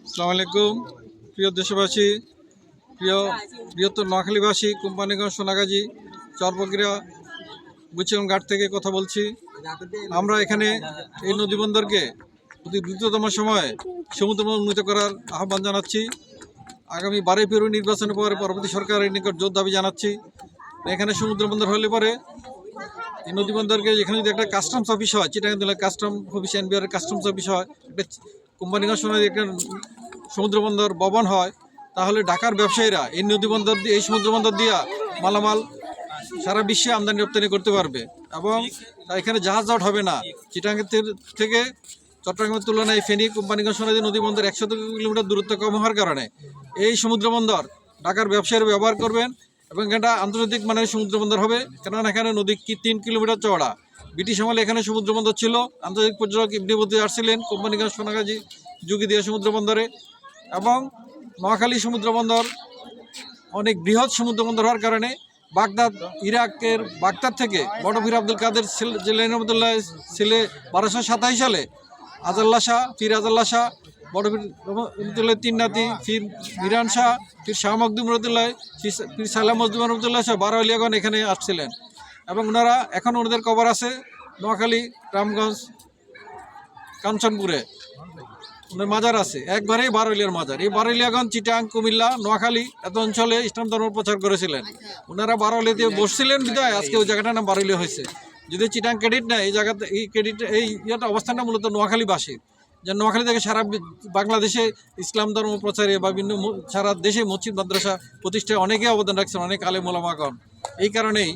আসসালামু আলাইকুম প্রিয় দেশবাসী, প্রিয় বৃহত্তর নোয়াখালীবাসী, কোম্পানিগঞ্জ, সোনাগাজী, চরপকিরা, বুচিরাম ঘাট থেকে কথা বলছি। আমরা এখানে এই নদীবন্দরকে অতি দ্রুততম সময়ে সমুদ্র উন্নীত করার আহ্বান জানাচ্ছি। আগামী 12 ফেব্রুয়ারি নির্বাচনের পরে পরবর্তী সরকারের নিকট জোর দাবি জানাচ্ছি। এখানে সমুদ্র বন্দর হলে পরে এই নদীবন্দরকে এখানে যদি একটা কাস্টমস অফিস হয়, চিটাগাং জেলার custom office, NBR customs office হয়, একটা কোম্পানিগঞ্জ সোনাগাজী একটা সমুদ্র বন্দর ভবন হয়, তাহলে ঢাকার ব্যবসায়ীরা এই নদীবন্দর দিয়ে, এই সমুদ্র বন্দর দিয়ে মালামাল সারা বিশ্বে আমদানি রপ্তানি করতে পারবে এবং এখানে জাহাজ আউট হবে না। চিটাগাং থেকে চট্টগ্রামের তুলনায় ফেনী, কোম্পানিগঞ্জ, সোনাগাজী নদীবন্দর 100 কিলোমিটার দূরত্ব কম হওয়ার কারণে এই সমুদ্র বন্দর ঢাকার ব্যবসায়ীরা ব্যবহার করবেন এবং এটা আন্তর্জাতিক মানের সমুদ্র বন্দর হবে। কেননা এখানে নদী 3 কিলোমিটার চওড়া। ব্রিটিশ আমলে এখানে সমুদ্র বন্দর ছিল। আন্তর্জাতিক পর্যটক ইবনে বতুতা আসছিলেন কোম্পানিগঞ্জ, সোনাগাজী যুগে দিয়ে সমুদ্র বন্দরে। এবং নোয়াখালী সমুদ্র বন্দর অনেক বৃহৎ সমুদ্র বন্দর হওয়ার কারণে বাগদাদ, ইরাকের বাগদাদ থেকে বড় পীর আব্দুল কাদের জিলানী রহমতুল্লাহ ছেলে 1227 সালে আজাল্লা শাহ, পীর আজাল্লা শাহ, বড় পীর রহমতুল্লাহ 3 নাতি, পীর মিরান শাহ, পীর শাহ মখদুম রহমতুল্লাহ, পীর সালাম মজদুম রহমতুল্লাহ শাহ, বারোয়ালিয়াগণ এখানে আসছিলেন এবং ওনারা এখন ওনাদের কবর আছে নোয়াখালী, রামগঞ্জ, কাঞ্চনপুরে ওনার মাজার আছে। একবারেই বারোলিয়ার মাজার। এই বারোলিয়াগঞ্জ, চিটাং, কুমিল্লা, নোয়াখালী এত অঞ্চলে ইসলাম ধর্ম প্রচার করেছিলেন। ওনারা বারোলিয়াতে বসছিলেন বিধায় আজকে ওই জায়গাটার নাম বারোলিয়া হয়েছে। যদি চিটাং ক্রেডিট নেয়, এই জায়গাতে এই ক্রেডিট, এই ইয়েটা অবস্থানটা মূলত নোয়াখালীবাসীর। যে নোয়াখালী থেকে সারা বাংলাদেশে ইসলাম ধর্ম প্রচারে বা বিভিন্ন সারা দেশে মসজিদ মাদ্রাসা প্রতিষ্ঠায় অনেকে অবদান রাখছেন, অনেক আলেম ওলামাগণ। এই কারণেই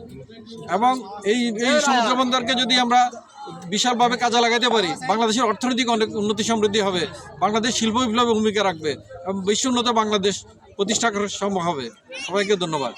এবং এই সমুদ্র বন্দরকে যদি আমরা বিশালভাবে কাজে লাগাতে পারি, বাংলাদেশের অর্থনৈতিক অনেক উন্নতি সমৃদ্ধি হবে, বাংলাদেশ শিল্প বিপ্লবে ভূমিকা রাখবে এবং বিশ্ব উন্নত বাংলাদেশ প্রতিষ্ঠা করা সম্ভব হবে। সবাইকে ধন্যবাদ।